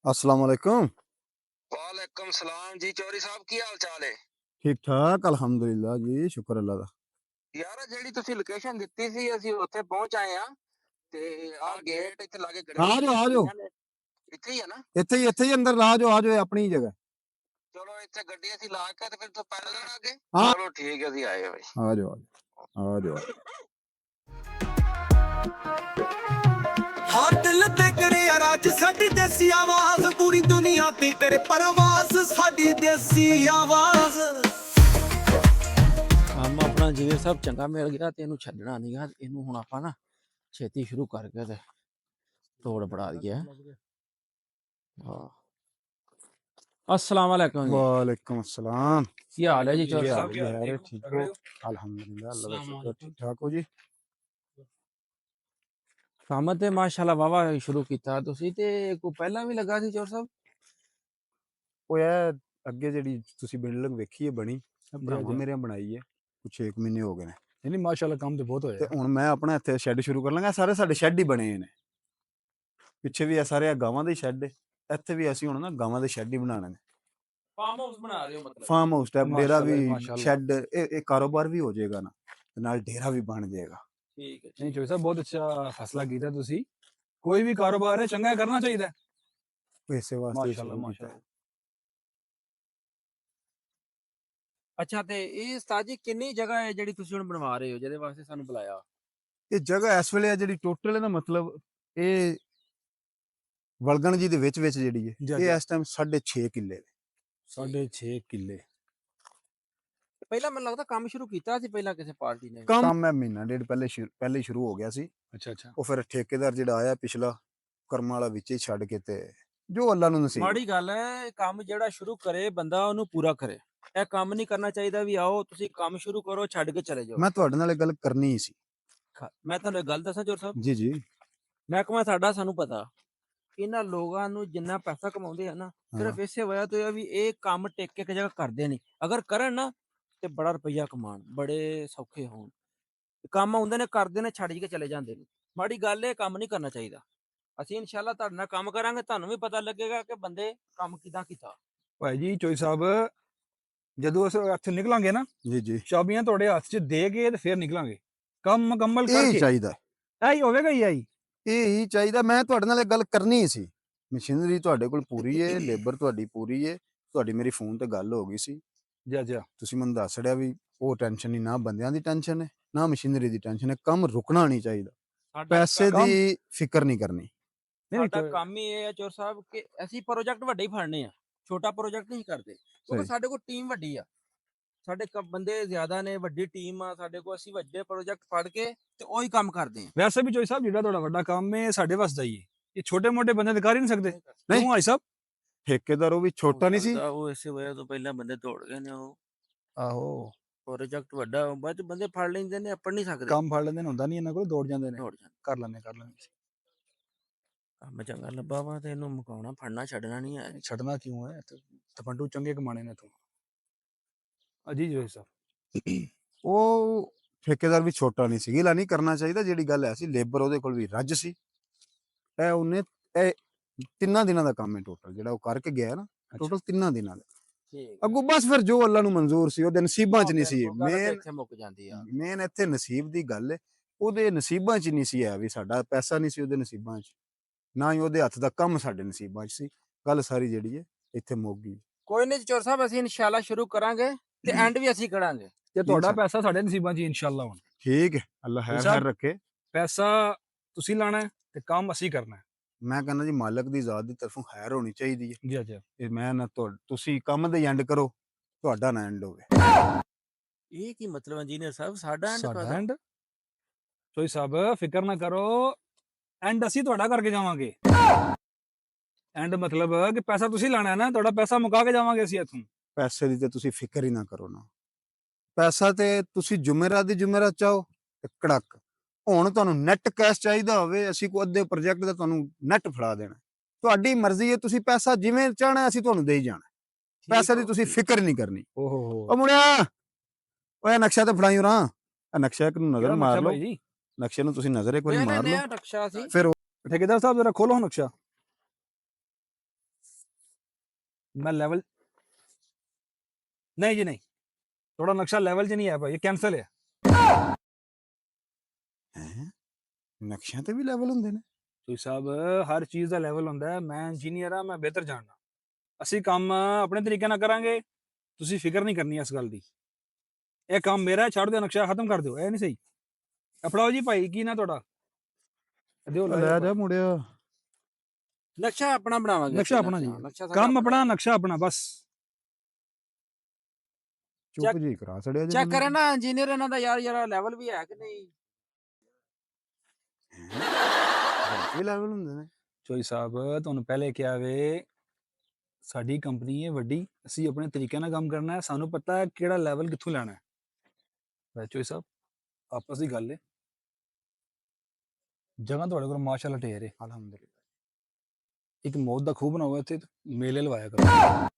अस्सलाम वालेकुम। वालेकुम सलाम जी। चौधरी साहब की हाल चाल है? ठीक ठाक अल्हम्दुलिल्लाह जी, शुक्र अल्लाह दा। यार ਜਿਹੜੀ ਤੁਸੀਂ ਲੋਕੇਸ਼ਨ ਦਿੱਤੀ ਸੀ ਅਸੀਂ ਉੱਥੇ ਪਹੁੰਚ ਆਏ ਆ ਤੇ ਆ ਗੇਟ ਇੱਥੇ ਲਾਗੇ आ जाओ आ जाओ, ਇੱਥੇ ਹੀ ਆ ਨਾ? ਇੱਥੇ ਹੀ ਅੰਦਰ ਆ ਜਾਓ ਆਪਣੀ ਜਗ੍ਹਾ। ਚਲੋ ਇੱਥੇ ਗੱਡੀ ਅਸੀਂ ਲਾ ਕੇ ਤੇ ਫਿਰ ਤੋਂ ਪੈਦਲ ਜਾਣਾ ਅੱਗੇ। ਹਾਂ ਚਲੋ ਠੀਕ ਹੈ ਅਸੀਂ ਆਏ ਭਾਈ। ਆ ਜਾਓ ਆ ਜਾਓ। ਹਰ ਦਿਲ ਤੇ ਕਰਿਆ ਰਾਜ ਸਾਡੀ ਦੇਸੀ ਆਵਾਜ਼, ਪੂਰੀ ਦੁਨੀਆ ਤੇ ਤੇਰੇ ਪਰਵਾਸ ਸਾਡੀ ਦੇਸੀ ਆਵਾਜ਼। ਕੰਮ ਆਪਣਾ ਜਿਵੇਂ ਸਭ ਚੰਗਾ ਮਿਲ ਗਿਆ ਤੇ ਇਹਨੂੰ ਛੱਡਣਾ ਨਹੀਂਗਾ। ਇਹਨੂੰ ਹੁਣ ਆਪਾਂ ਨਾ ਛੇਤੀ ਸ਼ੁਰੂ ਕਰਕੇ ਤੇ ਤੋੜ ਬਣਾ ਦਈਏ। ਹਾਂ, अस्सलाम वालेकुम जी। वालेकुम अस्सलाम। ਕੀ ਹਾਲ ਹੈ ਜੀ ਚੌਧਰੀ क्या ਸਾਹਿਬ? हाल है? ठीक हो? अल्हम्दुलिल्लाह अल्लाह का शुक्र। ठीक ठाक हो जी? ਕੰਮ ਤੇ ਮਾਸ਼ਾਅੱਲਾ ਵਾਵਾ ਸ਼ੁਰੂ ਕੀਤਾ ਤੁਸੀਂ ਤੇ ਕੋਈ ਪਹਿਲਾਂ ਵੀ ਲੱਗਾ ਸੀ ਚੌਧਰੀ ਸਾਹਿਬ? ਉਹ ਇਹ ਅੱਗੇ ਜਿਹੜੀ ਤੁਸੀਂ ਬਿਲਡਿੰਗ ਵੇਖੀ ਹੈ ਬਣੀ, ਭਰਾਵਾਂ ਮੇਰਿਆਂ ਬਣਾਈ ਹੈ, ਕੁਛ 6 ਮਹੀਨੇ ਹੋ ਗਏ ਨੇ। ਨਹੀਂ ਮਾਸ਼ਾਅੱਲਾ ਕੰਮ ਤੇ ਬਹੁਤ ਹੋਇਆ ਤੇ ਹੁਣ ਮੈਂ ਆਪਣਾ ਇੱਥੇ ਸ਼ੈੱਡ ਸ਼ੁਰੂ ਕਰ ਲਾਂਗਾ। ਸਾਰੇ ਸਾਡੇ ਸ਼ੈੱਡ ਹੀ ਬਣੇ ਨੇ, ਪਿੱਛੇ ਵੀ ਇਹ ਸਾਰੇ ਗਾਵਾਂ ਦੇ ਸ਼ੈੱਡ, ਇੱਥੇ ਵੀ ਅਸੀਂ ਹੁਣ ਨਾ ਗਾਵਾਂ ਦੇ ਸ਼ੈੱਡ ਹੀ ਬਣਾਉਣੇ ਨੇ। ਫਾਰਮ ਹਾਊਸ ਬਣਾ ਰਹੇ ਹੋ ਮਤਲਬ? ਫਾਰਮ ਹਾਊਸ ਟਾਈਪ ਡੇਰਾ ਵੀ, ਮਾਸ਼ਾਅੱਲਾ। ਸ਼ੈੱਡ, ਇਹ ਕਾਰੋਬਾਰ ਵੀ ਹੋ ਜਾਏਗਾ ਨਾ, ਤੇ ਨਾਲ ਡੇਰਾ ਵੀ ਬਣ ਜਾਏਗਾ। ਠੀਕ ਹੈ ਨਹੀਂ ਚੋਈ ਸਾਹਿਬ ਬਹੁਤ ਅੱਛਾ ਫੈਸਲਾ ਕੀਤਾ ਤੁਸੀਂ। ਕੋਈ ਵੀ ਕਾਰੋਬਾਰ ਹੈ ਚੰਗਾ ਕਰਨਾ ਚਾਹੀਦਾ ਹੈ। ਇਸੇ ਵਾਸਤੇ ਮਾਸ਼ਾਅੱਲਾ ਸ਼ੁਰੂ ਕੀਤਾ। ਮਾਸ਼ਾਅੱਲਾ। ਅੱਛਾ, ਤੇ ਇਹ ਉਸਤਾਦ ਜੀ ਕਿੰਨੀ ਜਗ੍ਹਾ ਹੈ ਜਿਹੜੀ ਤੁਸੀਂ ਹੁਣ ਬਣਵਾ ਰਹੇ ਹੋ ਜਿਹਦੇ ਵਾਸਤੇ ਸਾਨੂੰ ਬੁਲਾਇਆ? ਇਹ ਜਗ੍ਹਾ ਇਸ ਵੇਲੇ ਆ ਜਿਹੜੀ ਟੋਟਲ ਹੈ ਨਾ, ਮਤਲਬ ਇਹ ਵਲਗਣ ਜੀ ਦੇ ਵਿੱਚ ਜਿਹੜੀ ਹੈ, ਜੀ, ਇਹ ਜੀ। ਇਸ ਟਾਈਮ 6.5 ਕਿੱਲੇ ਨੇ। 6.5 ਕਿੱਲੇ। ਪਹਿਲਾਂ ਮੈਨੂੰ ਲੱਗਦਾ ਕੰਮ ਸ਼ੁਰੂ ਕੀਤਾ ਸੀ ਪਹਿਲਾਂ ਕਿਸੇ ਪਾਰਟੀ ਨੇ। ਕੰਮ ਮੈਂ ਮਹੀਨਾ ਡੇਢ ਪਹਿਲੇ ਹੀ ਸ਼ੁਰੂ ਹੋ ਗਿਆ ਸੀ। ਅੱਛਾ ਅੱਛਾ। ਉਹ ਫਿਰ ਠੇਕੇਦਾਰ ਜਿਹੜਾ ਆਇਆ ਪਿਛਲਾ, ਕਰਮਾਂ ਵਾਲਾ ਵਿੱਚ ਹੀ ਛੱਡ ਕੇ, ਤੇ ਜੋ ਅੱਲਾ ਨੂੰ ਨਸੀਬ। ਮਾੜੀ ਗੱਲ ਹੈ, ਕੰਮ ਜਿਹੜਾ ਸ਼ੁਰੂ ਕਰੇ ਬੰਦਾ ਉਹਨੂੰ ਪੂਰਾ ਕਰੇ। ਇਹ ਕੰਮ ਨਹੀਂ ਕਰਨਾ ਚਾਹੀਦਾ ਵੀ ਆਓ ਤੁਸੀਂ ਕੰਮ ਸ਼ੁਰੂ ਕਰੋ ਛੱਡ ਕੇ ਚਲੇ ਜਾਓ। ਮੈਂ ਤੁਹਾਡੇ ਨਾਲ ਇਹ ਗੱਲ ਕਰਨੀ ਹੀ ਸੀ। ਮੈਂ ਤੁਹਾਨੂੰ ਇੱਕ ਗੱਲ ਦੱਸਾਂ ਚੋਰ ਸਾਹਿਬ, ਜੀ ਜੀ। ਮਹਿਕਮਾ ਸਾਡਾ ਸਾਨੂੰ ਪਤਾ ਇਹਨਾਂ ਲੋਕਾਂ ਨੂੰ ਜਿੰਨਾ ਪੈਸਾ ਕਮਾਉਂਦੇ ਆ ਨਾ, ਸਿਰਫ ਇਸੇ ਵਜ੍ਹਾ ਤੋਂ ਇਹ ਆ ਵੀ ਇਹ ਕੰਮ ਟਿਕ ਕੇ ਇੱਕ ਜਗ੍ਹਾ ਕਰਦੇ ਨਹੀਂ। ਅਗਰ ਕਰਨ ਨਾ ਤੇ ਬੜਾ ਰੁਪਈਆ ਕਮਾਉਣ, ਬੜੇ ਸੌਖੇ ਹੋਣ। ਕੰਮ ਆਉਂਦੇ ਨੇ, ਕਰਦੇ ਨੇ, ਛੱਡ ਕੇ ਚਲੇ ਜਾਂਦੇ ਨੇ। ਮਾੜੀ ਗੱਲ ਇਹ ਕੰਮ ਨਹੀਂ ਕਰਨਾ ਚਾਹੀਦਾ। ਅਸੀਂ ਇਨਸ਼ਾਅੱਲਾ ਤੁਹਾਡੇ ਨਾਲ ਕੰਮ ਕਰਾਂਗੇ, ਤੁਹਾਨੂੰ ਵੀ ਪਤਾ ਲੱਗੇਗਾ ਕਿ ਬੰਦੇ ਕੰਮ ਕਿੱਦਾਂ ਕੀਤਾ। ਭਾਈ ਜੀ ਚੋਈ ਸਾਹਿਬ, ਜਦੋਂ ਅਸੀਂ ਇੱਥੇ ਨਿਕਲਾਂਗੇ ਨਾ, ਜੀ ਜੀ, ਚਾਬੀਆਂ ਤੁਹਾਡੇ ਹੱਥ 'ਚ ਦੇ ਕੇ ਤੇ ਫਿਰ ਨਿਕਲਾਂਗੇ। ਕੰਮ ਮੁਕੰਮਲ ਇਹ ਹੀ ਕਰਕੇ ਚਾਹੀਦਾ, ਇਹੀ ਹੋਵੇਗਾ ਹੀ ਆਈ। ਇਹ ਹੀ ਚਾਹੀਦਾ। ਮੈਂ ਤੁਹਾਡੇ ਨਾਲ ਇਹ ਗੱਲ ਕਰਨੀ ਹੀ ਸੀ। ਮਸ਼ੀਨਰੀ ਤੁਹਾਡੇ ਕੋਲ ਪੂਰੀ ਹੈ, ਲੇਬਰ ਤੁਹਾਡੀ ਪੂਰੀ ਹੈ, ਤੁਹਾਡੀ ਮੇਰੀ ਫੋਨ ਤੇ ਗੱਲ ਹੋ ਗਈ ਸੀ। ਜੀ ਜੀ। ਤੁਸੀਂ ਮੈਨੂੰ ਦੱਸ ਛੜਿਆ ਵੀ ਉਹ ਟੈਨਸ਼ਨ ਨਹੀਂ, ਨਾ ਬੰਦਿਆਂ ਦੀ ਟੈਨਸ਼ਨ ਹੈ ਨਾ ਮਸ਼ੀਨਰੀ ਦੀ ਟੈਨਸ਼ਨ ਹੈ। ਕੰਮ ਰੁਕਣਾ ਨਹੀਂ ਚਾਹੀਦਾ, ਪੈਸੇ ਦੀ ਫਿਕਰ ਨਹੀਂ ਕਰਨੀ। ਸਾਡਾ ਕੰਮ ਹੀ ਇਹ ਹੈ ਚੋਰ ਸਾਹਿਬ ਕਿ ਅਸੀਂ ਪ੍ਰੋਜੈਕਟ ਵੱਡੇ ਹੀ ਫੜਨੇ ਆ, ਛੋਟਾ ਪ੍ਰੋਜੈਕਟ ਨਹੀਂ ਕਰਦੇ। ਕਿਉਂਕਿ ਸਾਡੇ ਕੋਲ ਟੀਮ ਵੱਡੀ ਆ, ਸਾਡੇ ਬੰਦੇ ਜ਼ਿਆਦਾ ਨੇ, ਵੱਡੀ ਟੀਮ ਆ ਸਾਡੇ ਕੋਲ। ਅਸੀਂ ਵੱਡੇ ਪ੍ਰੋਜੈਕਟ ਫੜ ਕੇ ਤੇ ਉਹੀ ਕੰਮ ਕਰਦੇ ਆ। ਵੈਸੇ ਵੀ ਚੋਈ ਸਾਹਿਬ ਜਿਹੜਾ ਤੁਹਾਡਾ ਵੱਡਾ ਕੰਮ ਹੈ ਸਾਡੇ ਵਾਸਤੇ ਹੀ ਹੈ। ਇਹ ਛੋਟੇ ਮੋਟੇ ਬੰਦੇ ਤੇ ਕਰ ਹੀ ਨਹੀਂ ਸਕਦੇ। ਨਹੀਂ ਕਿਉਂ ਭਾਈ ਸਾਹਿਬ? ਠੇਕੇਦਾਰ ਉਹ ਵੀ ਛੋਟਾ ਨਹੀਂ ਸੀ। ਉਹ ਇਸੇ ਵਜ੍ਹਾ ਤੋਂ ਪਹਿਲਾਂ ਬੰਦੇ ਦੌੜ ਗਏ ਨੇ। ਉਹ ਆਹੋ, ਪ੍ਰੋਜੈਕਟ ਵੱਡਾ ਬਾਅਦ ਚ ਬੰਦੇ ਫੜ ਲੈਂਦੇ ਨੇ, ਆਪੜ ਨਹੀਂ ਸਕਦੇ। ਕੰਮ ਫੜ ਲੈਂਦੇ ਨੇ, ਹੁੰਦਾ ਨਹੀਂ ਇਹਨਾਂ ਕੋਲ, ਦੌੜ ਜਾਂਦੇ ਨੇ। ਦੌੜ ਜਾਂਦੇ, ਕਰ ਲੈਂਦੇ। ਕੰਮ ਚੰਗਾ ਲੱਭਾ ਵਾ ਤੇ ਇਹਨੂੰ ਮੁਕਾਉਣਾ, ਫੜਨਾ, ਛੱਡਣਾ ਨਹੀਂ ਹੈ। ਛੱਡਣਾ ਕਿਉਂ ਹੈ? ਤਪੰਡੂ ਚੰਗੇ ਕਮਾਣੇ ਨੇ ਤੂੰ। ਅਜੀ ਜੀ ਸਾਹਿਬ, ਉਹ ਠੇਕੇਦਾਰ ਵੀ ਛੋਟਾ ਨਹੀਂ ਸੀ। ਗਿਲਾ ਨਹੀਂ ਕਰਨਾ ਚਾਹੀਦਾ। ਜਿਹੜੀ ਗੱਲ ਹੈ ਸੀ, ਲੇਬਰ ਉਹਦੇ ਕੋਲ ਵੀ ਰੱਜ ਸੀ। ਇਹ 3 ਦਿਨਾਂ ਦਾ ਕੰਮ ਹੈ ਟੋਟਲ, ਜਿਹੜਾ ਉਹ ਕਰਕੇ ਗਿਆ ਨਾ, ਟੋਟਲ 3 ਦਿਨਾਂ ਦਾ। ਅੱਗੋਂ ਬਸ ਫਿਰ ਜੋ ਅੱਲਾ ਨੂੰ ਮਨਜ਼ੂਰ ਸੀ, ਉਹਦੇ ਨਸੀਬਾਂ 'ਚ ਨਹੀਂ ਸੀ। ਇੱਥੇ ਮੁੱਕ ਜਾਂਦੀ ਆ। ਮੇਨ ਇੱਥੇ ਨਸੀਬ ਦੀ ਗੱਲ ਹੈ। ਉਹਦੇ ਨਸੀਬਾਂ 'ਚ ਨਹੀਂ ਸੀ ਹੈ ਵੀ ਸਾਡਾ ਪੈਸਾ ਨਹੀਂ ਸੀ ਉਹਦੇ ਨਸੀਬਾਂ 'ਚ, ਨਾ ਹੀ ਉਹਦੇ ਹੱਥ ਦਾ ਕੰਮ ਸਾਡੇ ਨਸੀਬਾਂ 'ਚ ਸੀ। ਗੱਲ ਸਾਰੀ ਜਿਹੜੀ ਹੈ ਇੱਥੇ ਮੁੱਕ ਗਈ। ਕੋਈ ਨਹੀਂ ਚੋਰ ਸਾਹਿਬ, ਅਸੀਂ ਇਨਸ਼ਾਅੱਲਾ ਸ਼ੁਰੂ ਕਰਾਂਗੇ ਤੇ ਐਂਡ ਵੀ ਅਸੀਂ ਕਰਾਂਗੇ। ਤੇ ਤੁਹਾਡਾ ਪੈਸਾ ਸਾਡੇ ਨਸੀਬਾਂ 'ਚ ਇਨਸ਼ਾਅੱਲਾ ਹੁਣ। ਠੀਕ ਹੈ, ਅੱਲਾ ਖੈਰ ਰੱਖੇ। ਪੈਸਾ ਤੁਸੀਂ ਲਾਣਾ ਹੈ ਤੇ ਕੰਮ ਅਸੀਂ ਕਰਨਾ ਹੈ। ਮੈਂ ਕਹਿੰਦਾ ਜੀ ਮਾਲਕ ਦੀ ਜ਼ਾਤ ਦੀ ਤਰਫੋਂ ਖੈਰ ਹੋਣੀ ਚਾਹੀਦੀ ਹੈ। ਜੀ ਜੀ। ਇਹ ਮੈਂ ਨਾ ਤੁਸੀਂ ਕੰਮ ਦੇ ਐਂਡ ਕਰੋ, ਤੁਹਾਡਾ ਨਾ ਐਂਡ ਹੋਵੇ। ਇਹ ਕੀ ਮਤਲਬ ਇੰਜੀਨੀਅਰ ਸਾਹਿਬ? ਸਾਡਾ ਐਂਡ ਚੋਈ ਸਾਹਿਬ ਫਿਕਰ ਨਾ ਕਰੋ, ਐਂਡ ਅਸੀਂ ਤੁਹਾਡਾ ਕਰਕੇ ਜਾਵਾਂਗੇ। ਐਂਡ ਮਤਲਬ ਕਿ ਪੈਸਾ ਤੁਸੀਂ ਲਾਣਾ ਹੈ ਨਾ, ਤੁਹਾਡਾ ਪੈਸਾ ਮੁਕਾ ਕੇ ਜਾਵਾਂਗੇ ਅਸੀਂ ਇੱਥੋਂ। ਪੈਸੇ ਦੀ ਤੇ ਤੁਸੀਂ ਫਿਕਰ ਹੀ ਨਾ ਕਰੋ ਨਾ। ਪੈਸਾ ਤੇ ਤੁਸੀਂ ਜੁਮੇਰਾਤ ਦੀ ਜੁਮੇਰਾਤ ਚਾਹੋ ਤੇ ਕੜਕ। ਹੁਣ ਤੁਹਾਨੂੰ ਨੈਟ ਕੈਸ਼ ਚਾਹੀਦਾ ਹੋਵੇ, ਅਸੀਂ ਕੋਈ ਅੱਧੇ ਪ੍ਰੋਜੈਕਟ ਦਾ ਤੁਹਾਨੂੰ ਨੈਟ ਫੜਾ ਦੇਣਾ, ਤੁਹਾਡੀ ਮਰਜ਼ੀ ਹੈ। ਤੁਸੀਂ ਪੈਸਾ ਜਿਵੇਂ ਚਾਹਣਾ ਅਸੀਂ ਤੁਹਾਨੂੰ ਦੇ ਹੀ ਜਾਣਾ। ਪੈਸੇ ਦੀ ਤੁਸੀਂ ਫਿਕਰ ਨਹੀਂ ਕਰਨੀ। ਓਹੋ ਉਹ ਮੁੰਡਿਆ, ਓਏ ਨਕਸ਼ਾ ਤੇ ਫੜਾਈ ਰਾਂ। ਨਕਸ਼ਾ ਇੱਕ ਨੂੰ ਨਜ਼ਰ ਮਾਰ ਲਓ। ਨਕਸ਼ੇ ਨੂੰ ਤੁਸੀਂ ਨਜ਼ਰ ਇੱਕ ਵਾਰੀ ਵੇਖ ਮਾਰ ਲੈਂਦੇ ਲਓ ਆ ਨਕਸ਼ਾ ਅਸੀਂ। ਫਿਰ ਠੇਕੇਦਾਰ ਸਾਹਿਬ ਜਰਾ ਖੋਲੋ ਨਕਸ਼ਾ। ਮੈਂ ਲੈਵਲ ਨਹੀਂ ਜੀ, ਨਹੀਂ, ਥੋੜਾ ਨਕਸ਼ਾ ਲੈਵਲ 'ਚ ਨਹੀਂ ਹੈ ਭਾਈ, ਇਹ ਕੈਂਸਲ ਹੈ। ਹੈਂ? ਨਕਸ਼ਿਆਂ ਤੇ ਵੀ ਲੈਵਲ ਹੁੰਦੇ ਨੇ? ਤੁਸੀਂ ਸਾਹਿਬ ਹਰ ਚੀਜ਼ ਦਾ ਲੈਵਲ ਹੁੰਦਾ ਹੈ। ਮੈਂ ਇੰਜੀਨੀਅਰ ਆ, ਮੈਂ ਬਿਹਤਰ ਜਾਣਦਾ। ਅਸੀਂ ਕੰਮ ਆਪਣੇ ਤਰੀਕੇ ਨਾਲ ਕਰਾਂਗੇ, ਤੁਸੀਂ ਫਿਕਰ ਨਹੀਂ ਕਰਨੀ ਇਸ ਗੱਲ ਦੀ। ਇਹ ਕੰਮ ਮੇਰਾ ਹੈ, ਛੱਡ ਦਿਓ, ਨਕਸ਼ਾ ਖਤਮ ਕਰ ਦਿਓ, ਇਹ ਨਹੀਂ ਸਹੀ। ਫੜਾਓ ਜੀ ਭਾਈ, ਕੀ ਨਾ ਤੁਹਾਡਾ? ਦਿਓ ਲੈ ਜਾ ਮੁੜਿਆ, ਨਕਸ਼ਾ ਆਪਣਾ ਬਣਾਵਾਂਗੇ। ਨਕਸ਼ਾ ਆਪਣਾ ਜੀ, ਨਕਸ਼ਾ ਸਾਡਾ ਕੰਮ ਆਪਣਾ, ਨਕਸ਼ਾ ਆਪਣਾ, ਬਸ। ਚੁੱਪ ਜੀ ਕਰਾ ਛੜਿਆ ਜੀ ਚੈੱਕ ਕਰੇ ਨਾ ਇੰਜੀਨੀਅਰ ਇਹਨਾਂ ਦਾ ਯਾਰ, ਯਾਰ ਲੈਵਲ ਵੀ ਹੈ ਕਿ ਨਹੀਂ। ਵੀ ਲੈਵਲ ਹੁੰਦੇ ਨੇ? ਚੋਈ ਸਾਹਿਬ ਤੁਹਾਨੂੰ ਪਹਿਲੇ ਕਿਹਾ ਵੇ, ਸਾਡੀ ਕੰਪਨੀ ਹੈ ਵੱਡੀ, ਅਸੀਂ ਆਪਣੇ ਤਰੀਕੇ ਨਾਲ ਕੰਮ ਕਰਨਾ ਹੈ, ਸਾਨੂੰ ਪਤਾ ਹੈ ਕਿਹੜਾ ਲੈਵਲ ਕਿੱਥੋਂ ਲੈਣਾ ਹੈ। ਵੈਸੇ ਚੋਈ ਸਾਹਿਬ ਆਪਸ ਦੀ ਗੱਲ ਹੈ, ਜਗ੍ਹਾ ਤੁਹਾਡੇ ਕੋਲ ਮਾਸ਼ਾਅੱਲਾ ਢੇਰ ਹੈ। ਅਲਹਮਦੁਲਿਲਾ। ਇੱਕ ਮੌਤ ਦਾ ਖੂਹ ਬਣਾਓ ਇੱਥੇ, ਮੇਲੇ ਲਵਾਇਆ ਕਰੋ।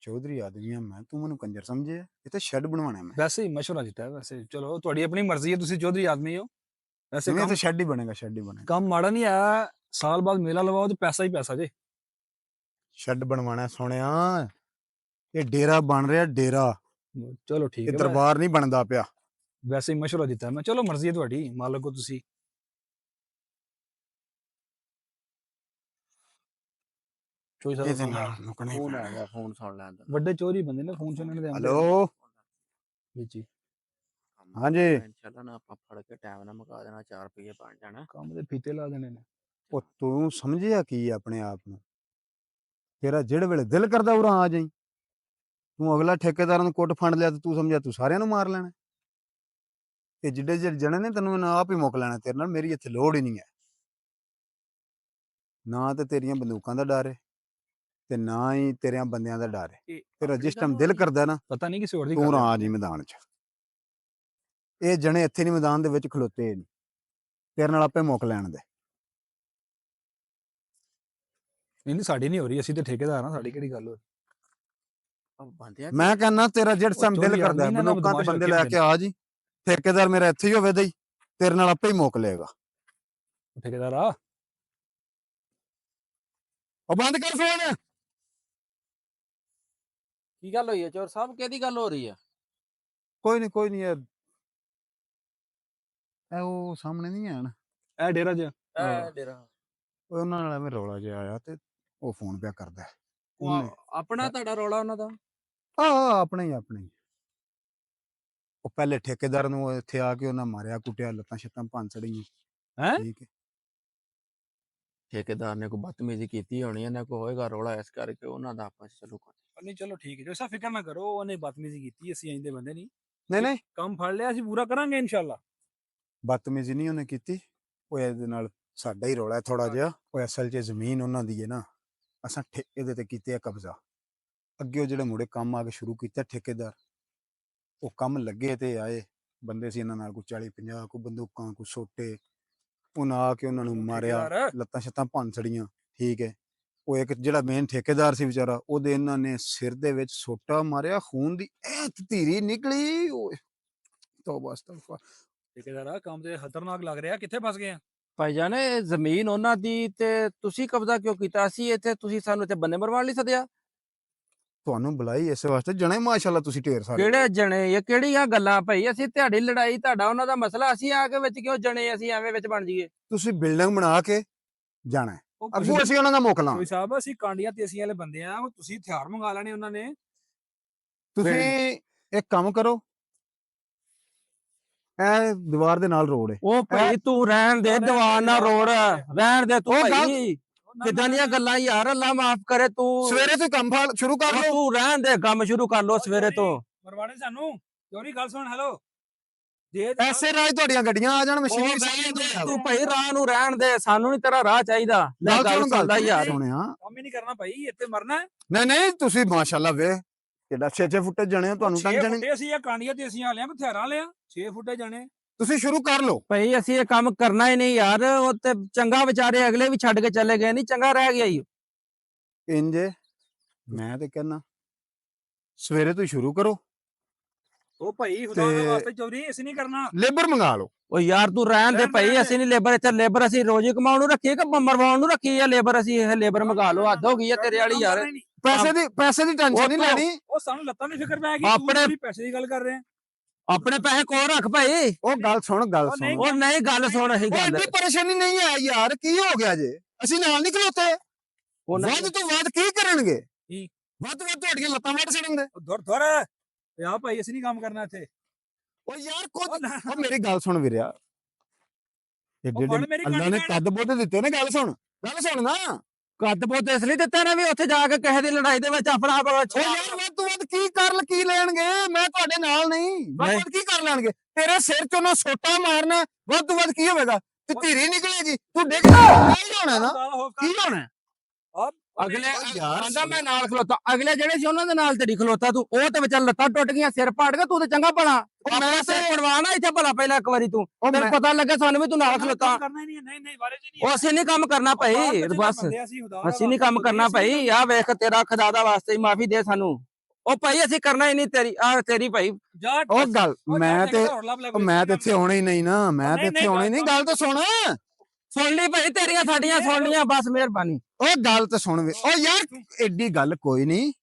ਚੌਧਰੀ ਆਦਮੀ ਆ ਮੈਂ, ਤੂੰ ਮੈਨੂੰ ਕੰਜਰ ਸਮਝੇ? ਇਹ ਤੇ ਸ਼ੈੱਡ ਬਣਵਾਉਣਾ ਮੈਂ। ਵੈਸੇ ਹੀ ਮਸ਼ਵਰਾ ਦਿੱਤਾ ਹੈ, ਵੈਸੇ ਚਲੋ ਤੁਹਾਡੀ ਆਪਣੀ ਮਰਜ਼ੀ ਹੈ, ਤੁਸੀਂ ਚੌਧਰੀ ਆਦਮੀ ਹੋ। ਵੈਸੇ ਨਹੀਂ ਕੰਮ ਤੇ ਸ਼ੈੱਡ ਹੀ ਬਣੇਗਾ, ਸ਼ੈੱਡ ਹੀ ਬਣੇਗਾ। ਕੰਮ ਮਾੜਾ ਨਹੀਂ ਆਇਆ, ਸਾਲ ਬਾਅਦ ਮੇਲਾ ਲਵਾਓ ਤੇ ਪੈਸਾ ਹੀ ਪੈਸਾ ਜੇ। ਸ਼ੈੱਡ ਬਣਵਾਣਾ ਸੋਹਣਿਆ, ਇਹ ਡੇਰਾ ਬਣ ਰਿਹਾ ਡੇਰਾ, ਚਲੋ ਠੀਕ ਇਹ ਹੈ, ਦਰਬਾਰ ਨਹੀਂ ਬਣਦਾ ਪਿਆ। ਵੈਸੇ ਹੀ ਮਸ਼ਵਰਾ ਦਿੱਤਾ ਮੈਂ, ਚਲੋ ਮਰਜ਼ੀ ਹੈ ਤੁਹਾਡੀ, ਮਾਲਕ ਹੋ ਤੁਸੀਂ। ਚੋਈ ਇਹਦੇ ਸਾਹਿਬ ਨਾਲ ਮੁਕਣੇ ਫੋਨ ਆ ਗਿਆ, ਫੋਨ ਸੁਣ ਲੈਂਦਾ। ਵੱਡੇ ਚੋਰੀ ਬੰਦੇ ਨੇ, ਫੋਨ ਸੁਣਨ ਦੇ ਆਉਂਦੇ ਹੈਲੋ ਵਿੱਚ ਹੀ। ਹਾਂਜੀ। ਇਨਸ਼ਾਅੱਲਾ ਨਾ ਆਪਾਂ ਫੜ ਕੇ ਟਾਈਮ ਨਾਲ ਮੁਕਾ ਦੇਣਾ, 4 ਰੁਪਏ ਬਣ ਜਾਣਾ। ਕੰਮ ਦੇ ਫੀਤੇ ਲਾ ਦੇਣੇ ਨੇ। ਉਹ ਤੂੰ ਸਮਝਿਆ ਕੀ ਆਪਣੇ ਆਪ ਨੂੰ? ਤੇਰਾ ਜਿਹੜੇ ਵੇਲੇ ਦਿਲ ਕਰਦਾ ਉਰਾਂ ਆ ਜਾਈ। ਤੂੰ ਅਗਲਾ ਠੇਕੇਦਾਰਾਂ ਨੂੰ ਕੁੱਟ ਫੰਡ ਲਿਆ ਤੇ ਤੂੰ ਸਮਝਿਆ ਤੂੰ ਸਾਰਿਆਂ ਨੂੰ ਮਾਰ ਲੈਣਾ। ਇਹ ਜਿੱਡੇ ਜਿਹੜੇ ਜਣੇ ਨੇ ਤੈਨੂੰ ਮੈਂ ਆਪ ਹੀ ਮੁੱਕ ਲੈਣਾ ਤੇਰੇ ਨਾਲ, ਮੇਰੀ ਇੱਥੇ ਲੋੜ ਹੀ ਨਹੀਂ ਹੈ। ਨਾ ਤੇ ਤੇਰੀਆਂ ਬੰਦੂਕਾਂ ਦਾ ਡਰ ਹੈ ਤੇ ਨਾ ਹੀ ਤੇਰਿਆਂ ਬੰਦਿਆਂ ਦਾ ਡਰ ਹੈ। ਤੇਰਾ ਜਿਸ ਟਾਈਮ ਦਿਲ ਕਰਦਾ ਨਾ ਪਤਾ ਨਹੀਂ ਕਿਸੇ ਹੋਰ ਦੀ ਤੂੰ ਗੱਲ ਉਰਾਂ ਹੈ। ਆ ਜੀ ਮੈਦਾਨ 'ਚ। ਇਹ ਜਣੇ ਇੱਥੇ ਨਹੀਂ ਮੈਦਾਨ ਦੇ ਵਿੱਚ ਖਲੋਤੇ ਨਹੀਂ, ਤੇਰੇ ਨਾਲ ਆਪੇ ਮੁੱਕ ਲੈਣ ਦੇ। ਨਹੀਂ ਸਾਡੀ ਨਹੀਂ ਹੋ ਰਹੀ, ਅਸੀਂ ਤੇ ਠੇਕੇਦਾਰ ਹਾਂ, ਸਾਡੀ ਕਿਹੜੀ ਗੱਲ ਹੋ ਰਹੀ। ਬੰਦਿਆ ਮੈਂ ਕਹਿੰਦਾ ਤੇਰਾ ਜਿਹੜਾ ਉਹ ਟਾਈਮ ਦਿਲ ਚੌਵੀ ਕਰਦਾ ਆਦਮੀ ਨੇ ਨਾ ਬੰਦੂਕਾਂ ਤੇ ਬਦਮਾਸ਼ ਬੰਦੇ ਰੱਖੇ ਲੈ ਹੁੰਦੇ ਕੇ ਆ ਜੀ। ਠੇਕੇਦਾਰ ਮੇਰਾ ਇੱਥੇ ਹੀ ਹੋਵੇ ਦਈ, ਤੇਰੇ ਨਾਲ ਆਪੇ ਹੀ ਮੁੱਕ ਲਏਗਾ। ਠੇਕੇਦਾਰ ਆ, ਉਹ ਬੰਦ ਕਰ ਫੋਨ। ਕੀ ਗੱਲ ਹੋਈ ਹੈ ਚੋਰ ਸਾਹਿਬ, ਕਿਹਦੀ ਗੱਲ ਹੋ ਰਹੀ ਹੈ? ਕੋਈ ਨਹੀਂ ਯਾਰ, ਇਹ ਉਹ ਸਾਹਮਣੇ ਨਹੀਂ ਹੈ ਨਾ, ਇਹ ਡੇਰਾ ਜਿਹਾ। ਇਹ ਡੇਰਾ ਉਹਨਾਂ ਨਾਲ ਐਵੇਂ ਰੌਲਾ ਜਿਹਾ ਆਇਆ ਤੇ ਉਹ ਫੋਨ ਪਿਆ ਕਰਦਾ ਹੈ। ਉਹਨੇ ਆਪਣਾ ਤੁਹਾਡਾ ਰੌਲਾ ਉਹਨਾਂ ਦਾ? ਆਪਣੇ ਹੀ। ਉਹ ਪਹਿਲੇ ਠੇਕੇਦਾਰ ਨੂੰ ਇੱਥੇ ਆ ਕੇ ਉਹਨਾਂ ਮਾਰਿਆ ਕੁੱਟਿਆ, ਲੱਤਾਂ ਛੱਤਾਂ ਭੰਨ ਛੜੀਆਂ। ਹੈਂ? ਠੀਕ ਹੈ। ਠੇਕੇਦਾਰ ਨੇ ਕੋਈ ਬਦਤਮੀਜ਼ੀ ਕੀਤੀ ਹੋਣੀ, ਇਹਨਾਂ ਕੋ ਹੋਏਗਾ ਰੌਲਾ, ਇਸ ਕਰਕੇ ਉਹਨਾਂ ਦਾ ਆਪਾਂ ਚਲੋ ਨਹੀਂ ਚਲੋ ਠੀਕ ਹੈ, ਜੋ ਸਾ ਫਿਕਰ ਨਾ ਕਰੋ, ਉਹਨੇ ਬਦਤਮੀਜ਼ੀ ਕੀਤੀ, ਅਸੀਂ ਇੰਦੇ ਬੰਦੇ ਨਹੀਂ। ਨਹੀਂ ਕੰਮ ਫੜ ਲਿਆ, ਅਸੀਂ ਪੂਰਾ ਕਰਾਂਗੇ ਇਨਸ਼ਾਅੱਲਾ। ਬਦਤਮੀਜ਼ੀ ਨਹੀਂ ਉਹਨੇ ਕੀਤੀ, ਉਹ ਇਹਦੇ ਨਾਲ ਸਾਡਾ ਹੀ ਰੌਲਾ ਹੈ ਥੋੜਾ ਜਿਹਾ। ਉਹ ਅਸਲ 'ਚ ਜ਼ਮੀਨ ਉਹਨਾਂ ਦੀ ਹੈ ਨਾ, ਅਸਾਂ ਇਹਦੇ ਤੇ ਕੀਤੇ ਆ ਕਬਜ਼ਾ। ਅੱਗੇ ਉਹ ਜਿਹੜੇ ਮੁੰਡੇ ਕੰਮ ਆ ਕੇ ਸ਼ੁਰੂ ਕੀਤਾ ਠੇਕੇਦਾਰ, ਉਹ ਕੰਮ ਲੱਗੇ ਤੇ ਆਏ ਬੰਦੇ ਸੀ ਇਹਨਾਂ ਨਾਲ, ਕੋਈ 40-50, ਕੋਈ ਬੰਦੂਕਾਂ, ਕੋਈ ਸੋਟੇ। ਉਹਨਾਂ ਆ ਕੇ ਉਹਨਾਂ ਨੂੰ ਮਾਰਿਆ, ਠੇਕੇਦਾਰ, ਲੱਤਾਂ ਛੱਤਾਂ ਭੰਨ ਛੜੀਆਂ। ਠੀਕ ਹੈ। ਉਹ ਇੱਕ ਜਿਹੜਾ ਮੇਨ ਠੇਕੇਦਾਰ ਸੀ ਵਿਚਾਰਾ, ਉਹਦੇ ਇਹਨਾਂ ਨੇ ਸਿਰ ਦੇ ਵਿੱਚ ਸੋਟਾ ਮਾਰਿਆ, ਖੂਨ ਦੀ ਐ ਧੀਰੀ ਨਿਕਲੀ। ਓਏ ਤੌਬਾ ਅਸਤਗਫਾਰ। ਠੇਕੇਦਾਰ ਆ, ਕੰਮ ਤੇ ਖਤਰਨਾਕ ਲੱਗ ਰਿਹਾ, ਕਿੱਥੇ ਫਸ ਗਏ ਆ? ਭਾਈਜਾਨ ਇਹ ਜ਼ਮੀਨ ਉਹਨਾਂ ਦੀ ਤੇ ਤੁਸੀਂ ਕਬਜ਼ਾ ਕਿਉਂ ਕੀਤਾ? ਅਸੀਂ ਇੱਥੇ, ਤੁਸੀਂ ਸਾਨੂੰ ਇੱਥੇ ਬੰਦੇ ਮਰਵਾਉਣ ਲਈ ਸੱਦਿਆ? ਤੁਹਾਨੂੰ ਬੁਲਾਈ ਇਸੇ ਵਾਸਤੇ, ਜਣੇ ਮਾਸ਼ਾਅੱਲਾ ਤੁਸੀਂ ਢੇਰ ਸਾਰੇ। ਕਿਹੜੇ ਜਣੇ? ਇਹ ਕਿਹੜੀਆਂ ਗੱਲਾਂ ਭਾਈ? ਅਸੀਂ ਤੁਹਾਡੀ ਲੜਾਈ, ਤੁਹਾਡਾ ਉਹਨਾਂ ਦਾ ਮਸਲਾ, ਅਸੀਂ ਆ ਕੇ ਵਿੱਚ ਕਿਉਂ ਜਣੇ? ਅਸੀਂ ਐਵੇਂ ਵਿੱਚ ਬਣ ਜਾਈਏ? ਤੁਸੀਂ ਬਿਲਡਿੰਗ ਬਣਾ ਕੇ ਜਾਣਾ ਹੈ, ਉਹ ਅੱਗੋਂ ਅਸੀਂ ਉਹਨਾਂ ਦਾ ਮੋਕਲਾਂ। ਕੋਈ ਸਾਹਿਬ, ਅਸੀਂ ਕਾਂਡੀਆਂ ਤੇ ਅਸੀਂ ਵਾਲੇ ਬੰਦੇ ਆ, ਉਹ ਤੁਸੀਂ ਹਥਿਆਰ ਮੰਗਾ ਲੈਣੇ ਉਹਨਾਂ ਨੇ। ਤੁਸੀਂ ਇੱਕ ਕੰਮ ਕਰੋ, ਇਹ ਦੀਵਾਰ ਦੇ ਨਾਲ ਰੋਡ ਹੈ। ਉਹ ਭਾਈ ਤੂੰ ਰਹਿਣ ਦੇ, ਦੀਵਾਨ ਨਾ ਰੋੜ, ਰਹਿਣ ਦੇ ਤੂੰ ਉਹ ਗੱਲ- ਭਾਈ। ਕਿੱਦਾਂ ਦੀਆਂ ਗੱਲਾਂ ਯਾਰ, ਅੱਲਾ ਮਾਫ ਕਰੇ। ਤੂੰ ਸਵੇਰੇ ਤੋਂ ਕੰਮ ਸ਼ੁਰੂ ਕਰ ਲਓ। ਤੂੰ ਰਹਿਣ ਦੇ, ਕੰਮ ਸ਼ੁਰੂ ਕਰ ਲੋ ਸਵੇਰੇ ਤੋਂ। ਮਰਵਾਣੇ ਸਾਨੂੰ ਚੋਰੀ। ਗੱਲ ਸੁਣ, ਹੈਲੋ ਦੇ ਐਸੇ ਰਾਜ ਤੁਹਾਡੀਆਂ ਗੱਡੀਆਂ ਆ ਜਾਣ, ਮਸ਼ੀਨ ਤੂੰ ਭਾਈ ਰਾਹ ਨੂੰ ਰਹਿਣ ਦੇ, ਸਾਨੂੰ ਨਹੀਂ ਤੇਰਾ ਰਾਹ ਚਾਹੀਦਾ। ਲੈ ਗੱਲ ਸੁਣਦਾ ਯਾਰ। ਸੁਣਿਆ ਕੰਮ ਹੀ ਨਹੀਂ ਕਰਨਾ ਭਾਈ, ਇੱਥੇ ਮਰਨਾ ਹੈ। ਨਹੀਂ ਤੁਸੀਂ ਮਾਸ਼ਾਅੱਲਾ ਵੇ ਕਿੱਡਾ 6 ਫੁੱਟੇ ਜਣੇ ਹੋ, ਤੁਹਾਨੂੰ ਤਾਂ 6 ਜਣੇ ਫੁੱਟੇ ਅਸੀਂ ਇਹ ਕਾਂਡੀਆਂ ਤੇ ਅਸੀਂ ਵਾਲਿਆਂ ਹਥਿਆਰਾਂ ਲਿਆ 6 ਫੁੱਟੇ ਜਾਣੇ। ਤੁਸੀਂ ਸ਼ੁਰੂ ਕਰ ਲਓ। ਭਾਈ ਅਸੀਂ ਇਹ ਕੰਮ ਕਰਨਾ ਹੀ ਨਹੀਂ ਯਾਰ। ਉਹ ਤੇ ਚੰਗਾ ਵਿਚਾਰੇ ਅਗਲੇ ਵੀ ਛੱਡ ਕੇ ਚਲੇ ਗਏ, ਨਹੀਂ ਚੰਗਾ ਰਹਿ ਗਿਆ ਹੀ। ਇੰਜ ਮੈਂ ਤੇ ਕਹਿੰਦਾ ਸਵੇਰੇ ਤੋਂ ਸ਼ੁਰੂ ਕਰੋ, ਉਹ ਭਾਈ ਖੁਦਾ ਦੇ ਤੇ- ਵਾਸਤੇ ਚੌਧਰੀ ਅਸੀਂ ਨਹੀਂ ਕਰਨਾ। ਲੇਬਰ ਮੰਗਾ ਲਓ। ਉਹ ਯਾਰ ਤੂੰ ਰਹਿਣ ਦੇ ਰਹਿਣ ਭਾਈ, ਦੇ। ਅਸੀਂ ਨਹੀਂ ਲੇਬਰ, ਇੱਥੇ ਲੇਬਰ ਅਸੀਂ ਰੋਜੀ ਕਮਾਉਣ ਨੂੰ ਰੱਖੀ ਕਿ ਮਰਵਾਉਣ ਨੂੰ ਰੱਖੀ ਆ ਲੇਬਰ? ਅਸੀਂ ਇਹ ਲੇਬਰ ਮੰਗਾ ਲਓ, ਹੱਦ ਹੋ ਗਈ ਆ ਤੇਰੇ ਵਾਲੀ ਯਾਰ। ਪੈਸੇ ਦੀ ਟੈਨਸ਼ਨ ਨਹੀਂ ਉਹ ਲੈਣੀ। ਉਹ ਸਾਨੂੰ ਲੱਤਾਂ ਦੀ ਫਿਕਰ ਪੈ ਗਈ, ਆਪਣੇ- ਤੂੰ ਪੈਸੇ ਦੀ ਗੱਲ ਕਰ ਰਿਹਾ। ਆਪਣੇ ਪੈਸੇ ਕੋਲ ਰੱਖ ਭਾਈ। ਉਹ ਗੱਲ ਸੁਣ ਉਹ ਸੁਣ। ਨਹੀਂ- ਉਹ ਨਹੀਂ ਗੱਲ ਸੁਣ, ਅਸੀਂ ਉਹ ਗੱਲ ਐਡੀ ਪਰੇਸ਼ਾਨੀ ਨਹੀਂ ਹੈ ਯਾਰ, ਕੀ ਹੋ ਗਿਆ ਜੇ? ਅਸੀਂ ਨਾਲ ਨਹੀਂ ਖਲੋਤੇ। ਉਹ ਨਹੀਂ- ਵੱਧ ਤੋਂ ਵੱਧ ਕੀ ਕਰਨਗੇ? ਕੀ? ਵੱਧ ਤੁਹਾਡੀਆਂ ਲੱਤਾਂ ਵੱਢ ਛੜਨਗੇ। ਧੁਰ ਧੁਰ ਆ ਭਾਈ, ਅਸੀਂ ਨਹੀਂ ਕੰਮ ਕਰਨਾ ਇੱਥੇ। ਉਹ ਯਾਰ ਕੁਝ ਉਹ ਨਾ- ਉਹ ਮੇਰੀ ਗੱਲ ਸੁਣ ਵੀਰਿਆ, ਉਹ ਫੜ ਮੇਰੀ ਅੱਲਾ ਗੱਲ ਨੇ ਕਰ। ਕੱਦ ਬੋਧ ਦਿੱਤੇ ਨੇ, ਗੱਲ ਸੁਣ ਨਾ। ਕੱਦ ਬੋਤ ਇਸ ਲਈ ਦਿੱਤਾ ਨਾ ਵੀ ਉੱਥੇ ਜਾ ਕੇ ਕਿਸੇ ਦੀ ਲੜਾਈ ਦੇ ਵਿੱਚ ਆਪਣਾ ਉਹ ਯਾਰ ਵੱਧ ਤੋਂ ਵੱਧ ਕੀ ਲੈਣਗੇ? ਮੈਂ ਤੁਹਾਡੇ ਨਾਲ ਨਹੀਂ, ਵੱਧ ਤੋਂ ਵੱਧ ਕੀ ਕਰ ਲੈਣਗੇ? ਤੇਰੇ ਸਿਰ ਚੋਂ ਨਾ ਸੋਟਾ ਮਾਰਨਾ, ਵੱਧ ਤੋਂ ਵੱਧ ਕੀ ਹੋਵੇਗਾ? ਤੇ ਧੀਰੀ ਨਿਕਲੇਗੀ, ਤੂੰ ਡਿੱਗ ਨਹੀਂ ਹੋਣਾ ਨਾ। ਕੀ ਹੋਣਾ? ਅਗਲੇ ਯਾਰ ਕਹਿੰਦਾ ਮੈਂ ਨਾਲ ਖਲੋਤਾ, ਅਗਲੇ ਜਿਹੜੇ ਸੀ ਉਹਨਾਂ ਦੇ ਨਾਲ ਤੇਰੀ ਖਲੋਤਾ ਤੂੰ, ਉਹ ਤੇ ਵਿਚਾਰ ਲੱਤਾਂ ਟੁੱਟ ਗਈਆਂ, ਸਿਰ ਪਾੜ ਗਿਆ, ਤੂੰ ਤੇ ਚੰਗਾ ਭਲਾ। ਉਹ ਮੈਂ ਮੈਂ ਸਿਰ ਤੇ- ਪੜਵਾਣਾ ਇੱਥੇ ਭਲਾ ਪਹਿਲਾਂ ਇੱਕ ਵਾਰੀ ਤੂੰ, ਉਹ ਤੈਨੂੰ ਮੈਂ- ਪਤਾ ਲੱਗੇ ਸਾਨੂੰ ਵੀ ਤੂੰ ਨਾਲ ਖਲੋਤਾ। ਕਰਨਾ ਹੀ ਨਹੀਂ, ਨਹੀਂ ਬਾਰੇ ਜੀ ਉਹ ਅਸੀਂ ਨਹੀਂ ਕੰਮ ਕਰਨਾ ਭਾਈ, ਬਸ ਅਸੀਂ ਨਹੀਂ ਕੰਮ ਕਰਨਾ ਭਾਈ। ਆ ਵੇਖ ਤੇਰਾ ਖੁਦਾ ਦਾ ਵਾਸਤੇ ਹੀ ਮਾਫੀ ਦੇ ਸਾਨੂੰ। ਉਹ ਭਾਈ ਅਸੀਂ ਕਰਨਾ ਹੀ ਨਹੀਂ, ਤੇਰੀ ਭਾਈ। ਉਹ ਗੱਲ ਮੈਂ ਤੇ ਇੱਥੇ ਆਉਣਾ ਹੀ ਨਹੀਂ ਨਾ, ਮੈਂ ਤੇ ਇੱਥੇ ਆਉਣਾ ਹੀ ਨਹੀਂ। ਗੱਲ ਤਾਂ ਸੁਣ, ਸੁਣ ਲਈ ਭਾਈ, ਤੇਰੀਆਂ ਸਾਡੀਆਂ ਸੁਣ ਲੀਆਂ, ਬਸ ਮਿਹਰਬਾਨੀ। ਉਹ ਗੱਲ ਤਾਂ ਸੁਣ ਵੇ। ਉਹ ਯਾਰ ਐਡੀ ਗੱਲ ਕੋਈ ਨਹੀਂ,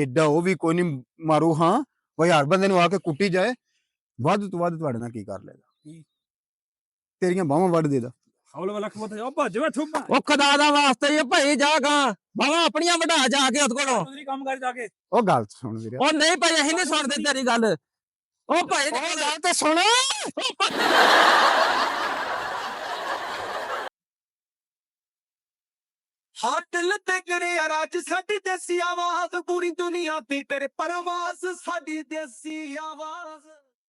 ਐਡਾ ਉਹ ਵੀ ਕੋਈ ਨਹੀਂ ਮਾਰੂ। ਹਾਂ ਉਹ ਹਰ ਬੰਦੇ ਨੂੰ ਆ ਕੇ ਕੁੱਟੀ ਜਾਏ, ਵੱਧ ਤੋਂ ਵੱਧ ਤੁਹਾਡੇ ਨਾਲ ਕੀ ਕਰ ਲੇਗਾ? ਤੇਰੀਆਂ ਬਾਹਾਂ ਵੱਢ ਦੇਦਾ। ਹੌਲ ਵਾਲਾ ਖਬਤ ਉਹ ਭੱਜ ਵੇ ਥੁੱਪਾ। ਉਹ ਖੁਦਾ ਦਾ ਵਾਸਤੇ ਹੀ ਭਾਈ ਜਾ ਗਾ ਬਾਵਾ ਆਪਣੀਆਂ ਵਢਾ ਜਾ ਕੇ ਉਹਦੇ ਕੋਲੋਂ। ਤੁਸੀਂ ਕੰਮ ਕਰ ਜਾ ਕੇ। ਉਹ ਗੱਲ ਸੁਣ ਵੀਰੇ, ਉਹ ਨਹੀਂ ਭਾਈ ਅਸੀਂ ਨਹੀਂ ਸੁਣਦੇ ਤੇਰੀ ਗੱਲ। ਉਹ ਭਾਈ ਉਹ ਗੱਲ ਤਾਂ ਸੁਣ। ਹਾਂ ਦਿਲ ਤੇ ਕਰਿਆ ਰਾਜ ਸਾਡੀ ਦੇਸੀ ਆਵਾਜ਼, ਪੂਰੀ ਦੁਨੀਆ ਤੇ ਤੇਰੇ ਪਰਵਾਸ, ਸਾਡੀ ਦੇਸੀ ਆਵਾਜ਼।